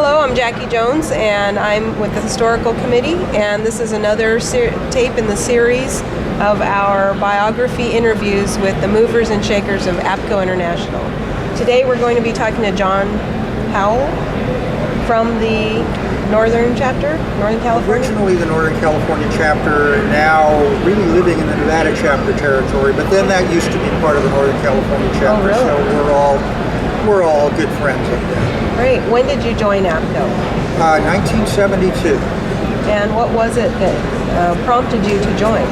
Hello, I'm Jackie Jones, and I'm with the Historical Committee, and this is another tape in the series of our biography interviews with the movers and shakers of Apco International. Today we're going to be talking to John Powell from the Northern chapter, Northern California? Originally the Northern California chapter, now really living in the Nevada chapter territory, but then that used to be part of the Northern California chapter, really? So we're all good friends up there. Great. When did you join Apco? 1972. And what was it that prompted you to join?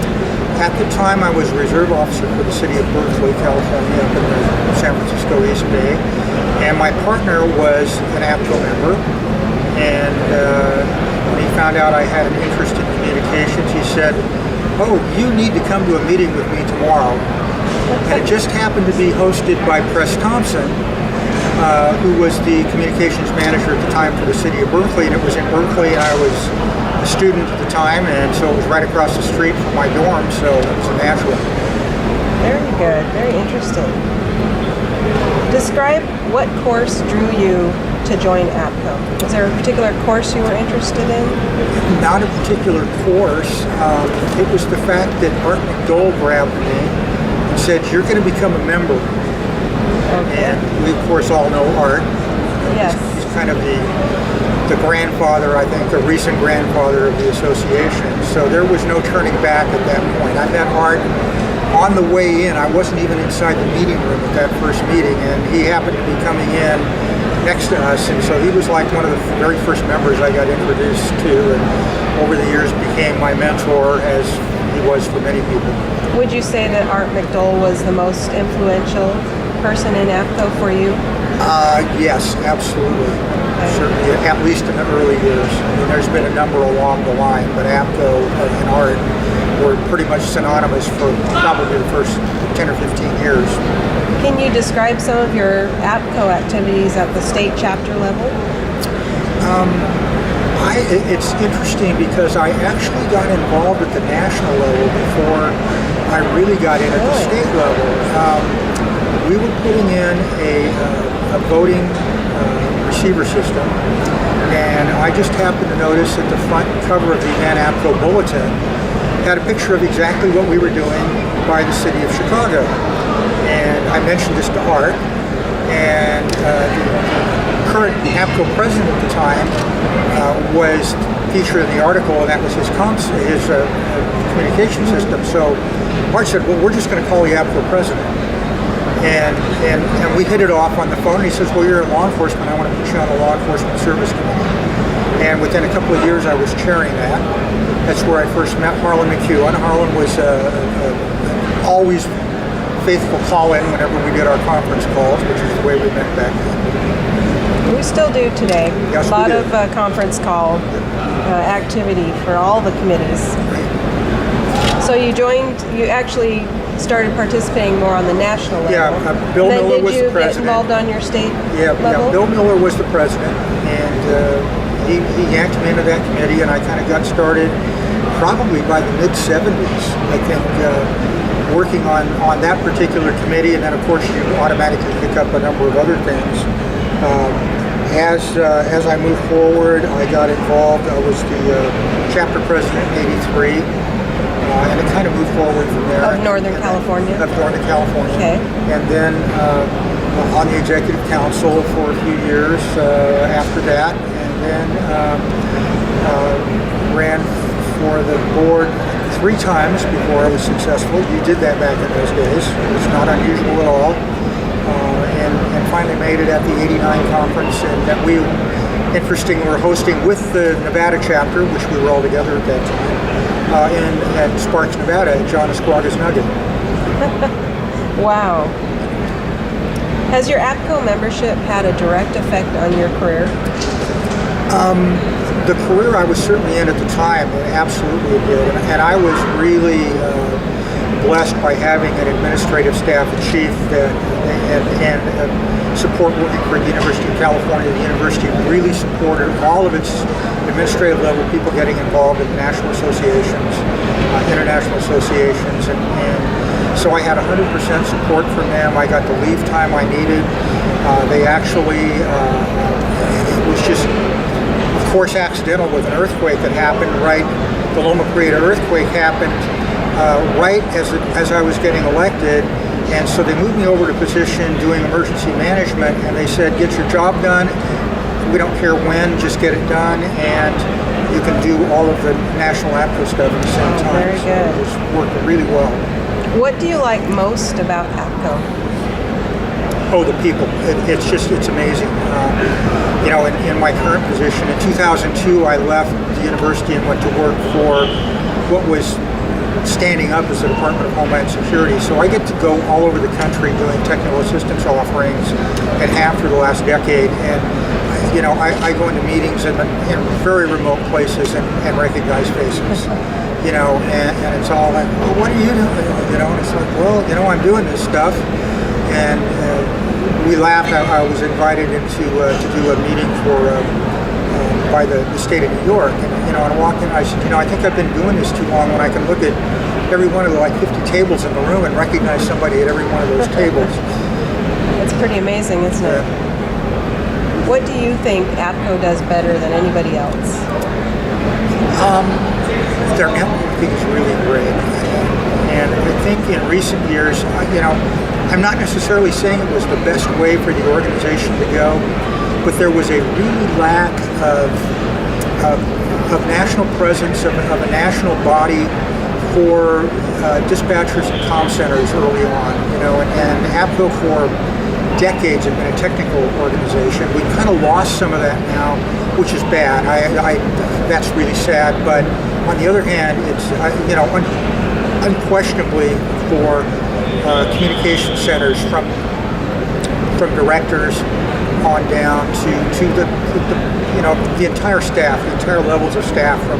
At the time, I was a reserve officer for the city of Berkeley, California, up in the San Francisco East Bay, and my partner was an Apco member. And when he found out I had an interest in communications, he said, "Oh, you need to come to a meeting with me tomorrow." And it just happened to be hosted by Press Thompson, who was the communications manager at the time for the city of Berkeley, and it was in Berkeley, and I was a student at the time, and so it was right across the street from my dorm, so it was a natural. Very good, very interesting. Describe what course drew you to join Apco. Was there a particular course you were interested in? Not a particular course. It was the fact that Art McDole grabbed me and said, "You're going to become a member." Okay. And we, of course, all know Art. Yes. He's kind of the grandfather, I think, the recent grandfather of the association. So there was no turning back at that point. I met Art on the way in. I wasn't even inside the meeting room at that first meeting, and he happened to be coming in next to us, and so he was like one of the very first members I got introduced to, and over the years became my mentor, as he was for many people. Would you say that Art McDole was the most influential person in Apco for you? Yes, absolutely. Certainly, at least in the early years. I mean, there's been a number along the line, but Apco and Art were pretty much synonymous for probably the first 10 or 15 years. Can you describe some of your Apco activities at the state chapter level? It's interesting because I actually got involved at the national level before I really got in at the state level. We were putting in a voting receiver system, and I just happened to notice that the front cover of the then Apco Bulletin had a picture of exactly what we were doing by the city of Chicago. And I mentioned this to Art, and the current Apco president at the time was featured in the article, and that was his communication system. So Art said, "Well, we're just going to call you Apco president." And we hit it off on the phone, and he says, "Well, you're in law enforcement. I want to put you on the law enforcement service committee." And within a couple of years, I was chairing that. That's where I first met Harlan McEwen. Harlan was always faithful call-in whenever we did our conference calls, which is the way we met back then. We still do today. Yes, a lot we do. of conference call activity for all the committees. So you actually started participating more on the national level. Yeah, Bill then Miller was the did you get president. involved on your state level? Yeah, Bill Miller was the president, and he yanked me into that committee, and I kind of got started probably by the mid-'70s, I think, working on that particular committee, and then of course you automatically pick up a number of other things. As I moved forward, I got involved. I was the chapter president in '83, and it kind of moved forward from there. Of Northern California? Of Northern California. Okay. And then on the executive council for a few years after that, and then ran for the board 3 times before I was successful. You did that back in those days. It was not unusual at all. And finally made it at the '89 conference, and that we, interestingly, were hosting with the Nevada chapter, which we were all together at that time, at Sparks, Nevada, at John Esquaga's Nugget. Wow. Has your Apco membership had a direct effect on your career? The career I was certainly in at the time, it absolutely did. And I was really blessed by having an administrative staff, a chief, and support working for the University of California. The university really supported all of its administrative level people getting involved in national associations, international associations, and so I had 100% support from them. I got the leave time I needed. They actually, it was just force accidental with an earthquake that happened right. The Loma Prieta earthquake happened right as I was getting elected, and so they moved me over to a position doing emergency management, and they said, get your job done. We don't care when, just get it done, and you can do all of the national Apco stuff at the same time. Very good. So it was working really well. What do you like most about Apco? Oh, the people. It's amazing. In my current position, in 2002, I left the university and went to work for what was standing up as the Department of Homeland Security. So I get to go all over the country doing technical assistance offerings and have for the last decade. And I go into meetings in very remote places and recognize faces. And it's all like, well, what are you doing? And it's like, well, I'm doing this stuff. And we laughed. I was invited to do a meeting by the state of New York, and I walked in. I said, I think I've been doing this too long when I can look at every one of the 50 tables in the room and recognize somebody at every one of those tables. It's pretty amazing, isn't it? What do you think Apco does better than anybody else? Their networking is really great, and I think in recent years, I'm not necessarily saying it was the best way for the organization to go, but there was a really lack of national presence, of a national body for dispatchers and comm centers early on, and Apco for decades have been a technical organization. We've kind of lost some of that now, which is bad. That's really sad, but on the other hand, it's, unquestionably for communication centers from directors on down to the entire staff, the entire levels of staff from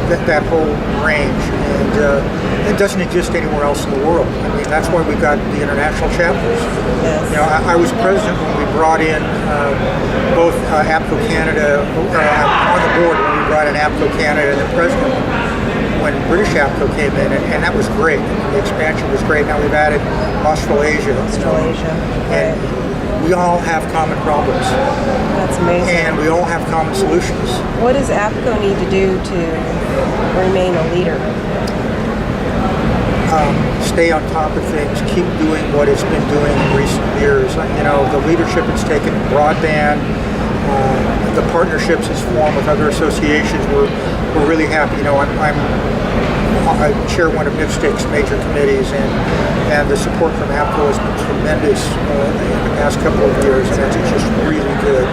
that whole range, and it doesn't exist anywhere else in the world. I mean, that's why we've got the international chapters. Yes. I was president when we brought in both Apco Canada, on the board when we brought in Apco Canada, and the president when British Apco came in, and that was great. The expansion was great. Now we've added Australasia. And we all have common problems. That's amazing. And we all have common solutions. What does Apco need to do to remain a leader? Stay on top of things, keep doing what it's been doing in recent years. The leadership it's taken in broadband, the partnerships it's formed with other associations, we're really happy. I chair one of NIPSTIC's major committees, and the support from Apco has been tremendous in the past couple of years, and it's just really good.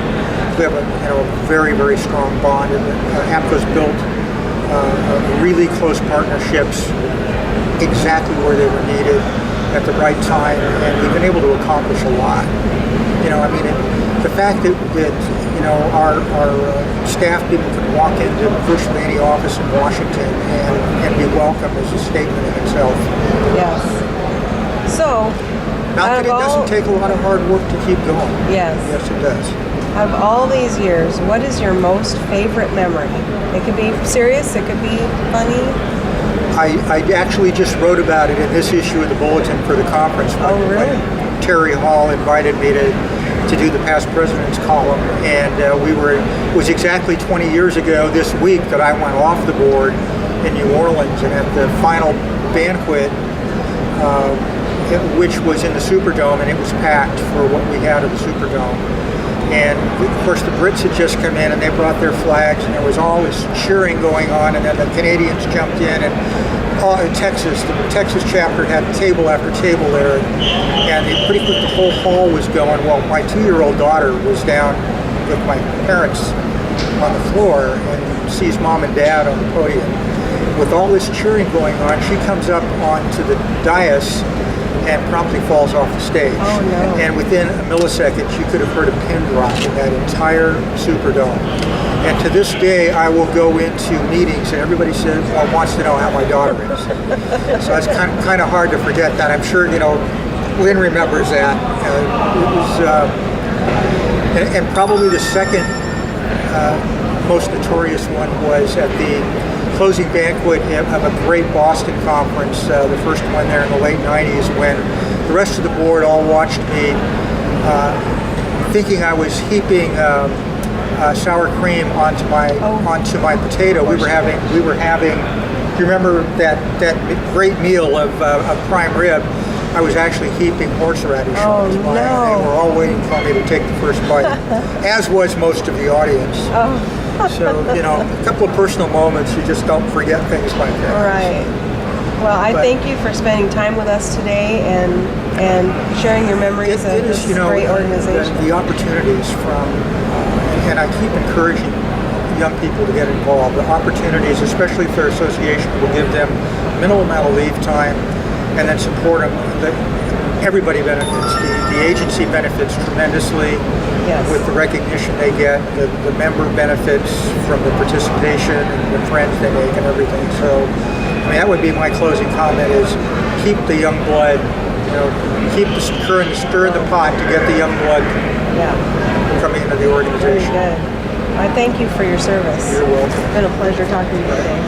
We have a very, very strong bond, and Apco's built really close partnerships exactly where they were needed at the right time, and we've been able to accomplish a lot. The fact that our staff people can walk into virtually any office in Washington and be welcome is a statement in itself. Yes. So, not that it doesn't take a lot of hard work to keep going. Yes. Yes, it does. Out of all these years, what is your most favorite memory? It could be serious, it could be funny. I actually just wrote about it in this issue of the Bulletin for the conference. Oh, really? When Terry Hall invited me to do the past president's column, and it was exactly 20 years ago this week that I went off the board in New Orleans, and at the final banquet, which was in the Superdome, and it was packed for what we had at the Superdome. And of course the Brits had just come in and they brought their flags, and there was all this cheering going on, and then the Canadians jumped in, and the Texas chapter had table after table there, and pretty quick the whole hall was going. Well, my 2-year-old daughter was down with my parents on the floor and sees mom and dad on the podium. With all this cheering going on, she comes up onto the dais and promptly falls off the stage. Oh, no. And within a millisecond, you could have heard a pin drop in that entire Superdome. And to this day, I will go into meetings and everybody says, well, wants to know how my daughter is. So it's kind of hard to forget that. I'm sure, Lynn remembers that. It was, and probably the second most notorious one was at the closing banquet of a great Boston conference, the first one there in the late 90s, when the rest of the board all watched me thinking I was heaping sour cream onto my potato. We were having. You remember that great meal of prime rib? I was actually heaping horseradish on mine. No. They were all waiting for me to take the first bite, as was most of the audience. So, a couple of personal moments, you just don't forget things like that. Right. Well, I thank you for spending time with us today and sharing your memories of this great organization. The opportunities from, and I keep encouraging young people to get involved. The opportunities, especially if their association will give them minimal amount of leave time and then support them. Everybody benefits. The agency benefits tremendously with the recognition they get. The member benefits from the participation and the friends they make and everything. So, that would be my closing comment: is keep the young blood. Keep the stir in the pot to get the young blood coming into the organization. Very good. I thank you for your service. You're welcome. It's been a pleasure talking to you today.